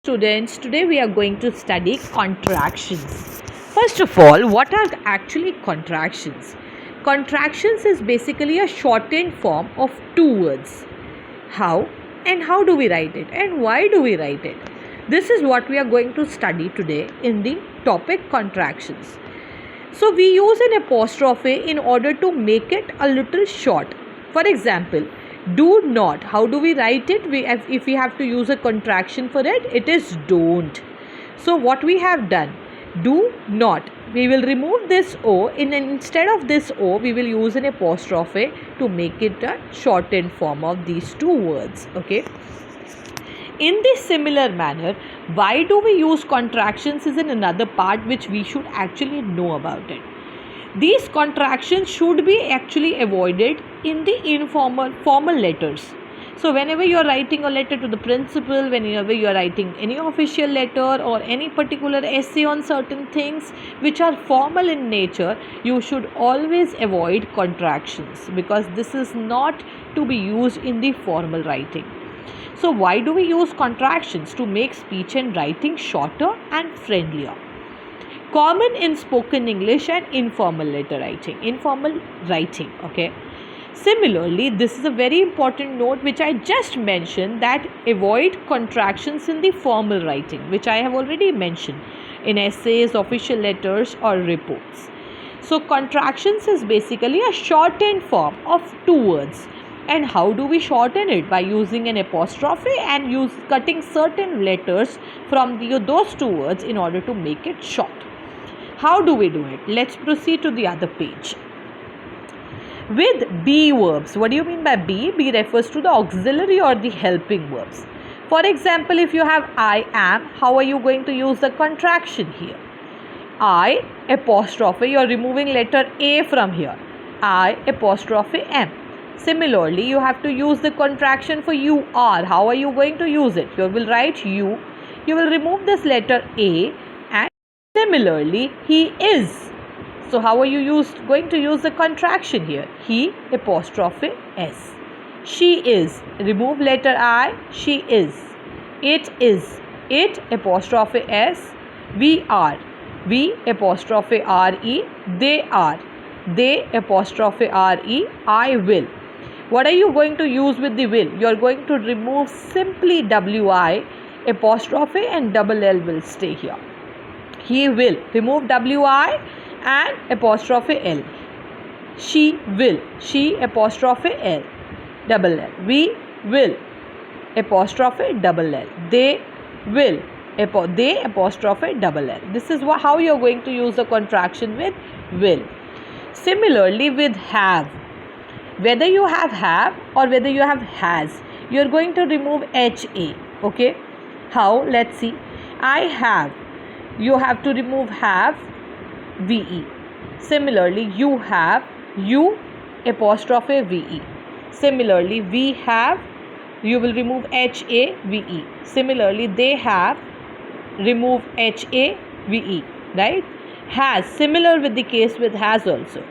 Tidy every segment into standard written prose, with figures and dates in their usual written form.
Students, today we are going to study contractions. First of all, what are actually contractions? Contractions is basically a shortened form of two words. How and how do we write it and why do we write it? This is what we are going to study today in the topic contractions. So we use an apostrophe in order to make it a little short. For example, do not. How do we write it? If we have to use a contraction for it, it is don't. So what we have done, do not. We will remove this O. Instead of this O, we will use an apostrophe to make it a shortened form of these two words. Okay. In this similar manner, why do we use contractions is in another part which we should actually know about it. These contractions should be actually avoided in the formal letters. So whenever you are writing a letter to the principal, whenever you are writing any official letter or any particular essay on certain things which are formal in nature, you should always avoid contractions because this is not to be used in the formal writing. So why do we use contractions? To make speech and writing shorter and friendlier. Common in spoken English and informal writing, okay. Similarly, this is a very important note which I just mentioned, that avoid contractions in the formal writing, which I have already mentioned in essays, official letters or reports. So contractions is basically a shortened form of two words. And how do we shorten it? By using an apostrophe and cutting certain letters from those two words in order to make it short. How do we do it? Let's proceed to the other page. With be verbs. What do you mean by be? Be refers to the auxiliary or the helping verbs. For example, if you have I am, how are you going to use the contraction here? I apostrophe, you are removing letter A from here. I apostrophe am. Similarly, you have to use the contraction for you are. How are you going to use it? You will write you. You will remove this letter A, and similarly, he is. So how are you going to use the contraction here? He apostrophe s. She is. Remove letter I. She is. It is. It apostrophe s. We are. We apostrophe re. They are. They apostrophe re. I will. What are you going to use with the will? You are going to remove simply wi, apostrophe and double L will stay here. He will. Remove wi and apostrophe L. She will. She apostrophe L. Double L. We will. Apostrophe double L. They will. They apostrophe double L. This is how you are going to use the contraction with will. Similarly with have. Whether you have or whether you have has, you are going to remove HA. Okay. How? Let's see. I have. You have to remove have VE. Similarly, you have you apostrophe VE. Similarly, we have, you will remove HAVE. Similarly, they have, remove HAVE. Right? Has. Similar with the case with has also.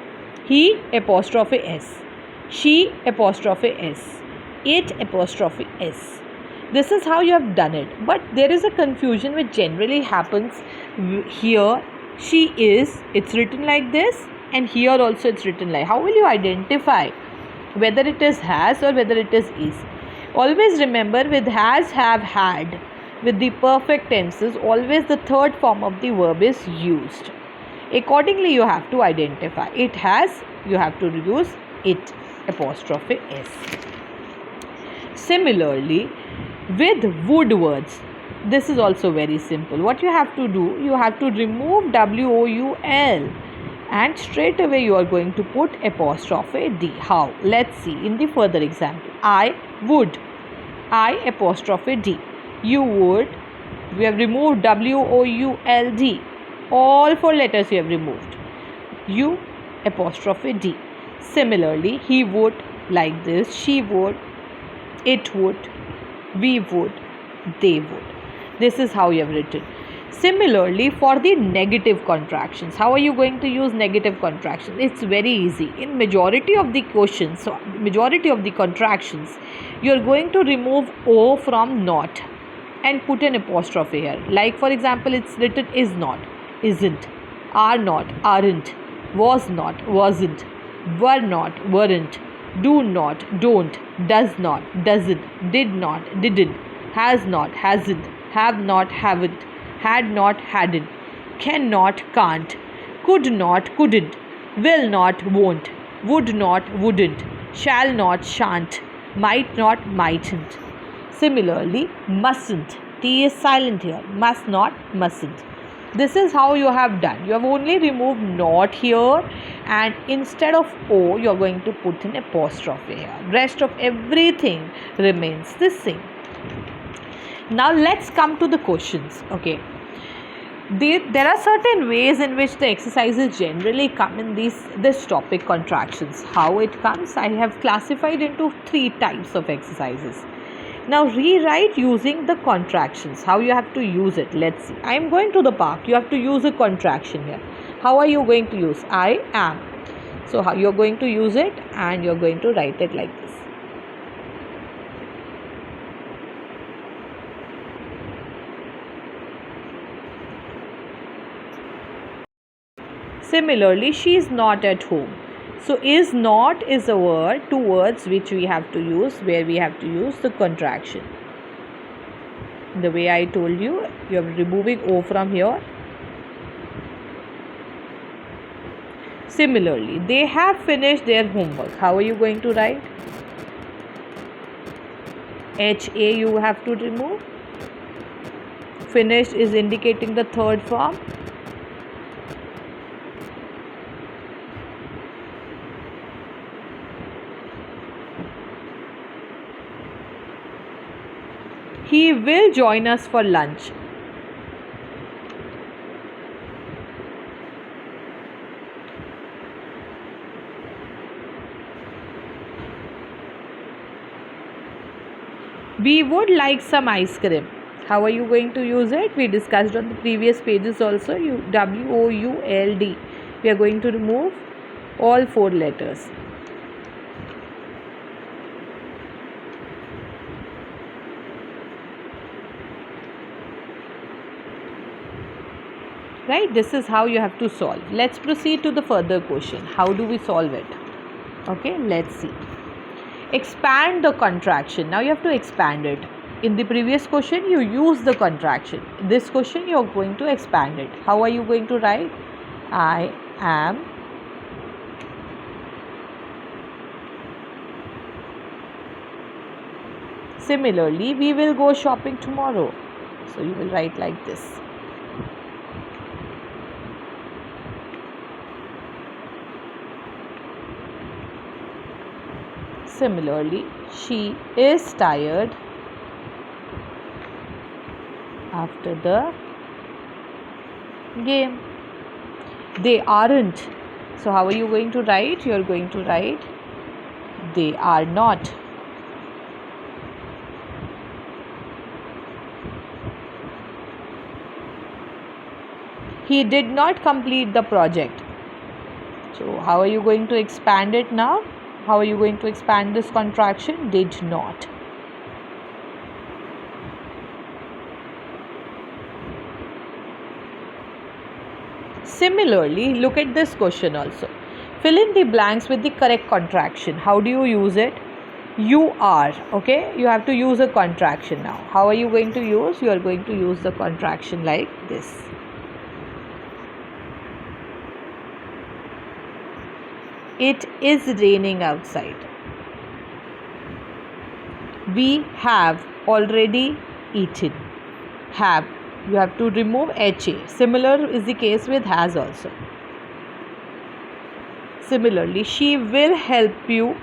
He apostrophe S. She apostrophe S. It apostrophe S. This is how you have done it. But there is a confusion which generally happens here. She is, it's written like this, and here also it's written like. How will you identify whether it is has or whether it is? Always remember, with has, have, had, with the perfect tenses, always the third form of the verb is used. Accordingly, you have to identify. It has, you have to use it apostrophe s. Similarly, with would words, this is also very simple. What you have to do, you have to remove WOUL and straight away you are going to put apostrophe D. How? Let's see in the further example. I would. I apostrophe D. You would. We have removed WOULD. All four letters we have removed. You apostrophe D. Similarly, he would, like this. She would. It would. We would. They would. This is how you have written. Similarly, for the negative contractions, how are you going to use negative contractions? It's very easy. In majority of the questions, so majority of the contractions, you are going to remove O from not. and put an apostrophe here. Like for example, it's written is not, isn't, are not, aren't, was not, wasn't, were not, weren't, do not, don't, does not, doesn't, did not, didn't, has not, hasn't, have not, haven't, had not, hadn't, cannot, can't, could not, couldn't, will not, won't, would not, wouldn't, shall not, shan't, might not, mightn't. Similarly, mustn't. T is silent here. Must not, mustn't. This is how you have done. You have only removed not here, and instead of O, you are going to put an apostrophe here. Rest of everything remains the same. Now let's come to the questions. Okay. There are certain ways in which the exercises generally come in this topic, contractions. How it comes, I have classified into 3 types of exercises. Now rewrite using the contractions. How you have to use it? Let's see. I am going to the park. You have to use a contraction here. How are you going to use? I am. So how you are going to use it, and you are going to write it like this. Similarly, she is not at home. So is not is a word, 2 words which we have to use, where we have to use the contraction. The way I told you, you are removing O from here. Similarly, they have finished their homework. How are you going to write? HA you have to remove. Finished is indicating the third form. He will join us for lunch. We would like some ice cream. How are you going to use it? We discussed on the previous pages also. WOULD. We are going to remove all 4 letters. Right, this is how you have to solve. Let's proceed to the further question. How do we solve it? Okay, let's see. Expand the contraction. Now you have to expand it. In the previous question, you use the contraction. In this question, you are going to expand it. How are you going to write? I am Similarly, we will go shopping tomorrow. So you will write like this. Similarly, she is tired after the game. They aren't. So how are you going to write? You are going to write they are not. He did not complete the project. So how are you going to expand it now? How are you going to expand this contraction? Did not. Similarly, look at this question also. Fill in the blanks with the correct contraction. How do you use it? You are. Okay, you have to use a contraction now. How are you going to use? You are going to use the contraction like this. It is raining outside. We have already eaten. Have. You have to remove HA. Similar is the case with has also. Similarly, she will help you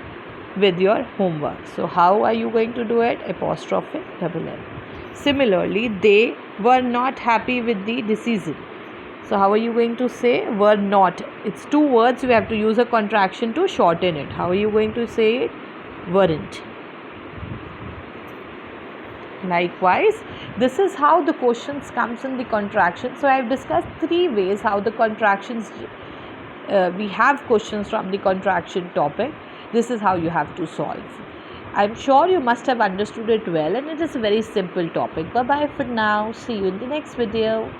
with your homework. So how are you going to do it? Apostrophe double L. Similarly, they were not happy with the decision. So how are you going to say were not? It's 2 words. You have to use a contraction to shorten it. How are you going to say it? Weren't. Likewise, this is how the questions comes in the contraction. So I have discussed 3 ways how the contractions, we have questions from the contraction topic. This is how you have to solve. I'm sure you must have understood it well, and it is a very simple topic. Bye bye for now. See you in the next video.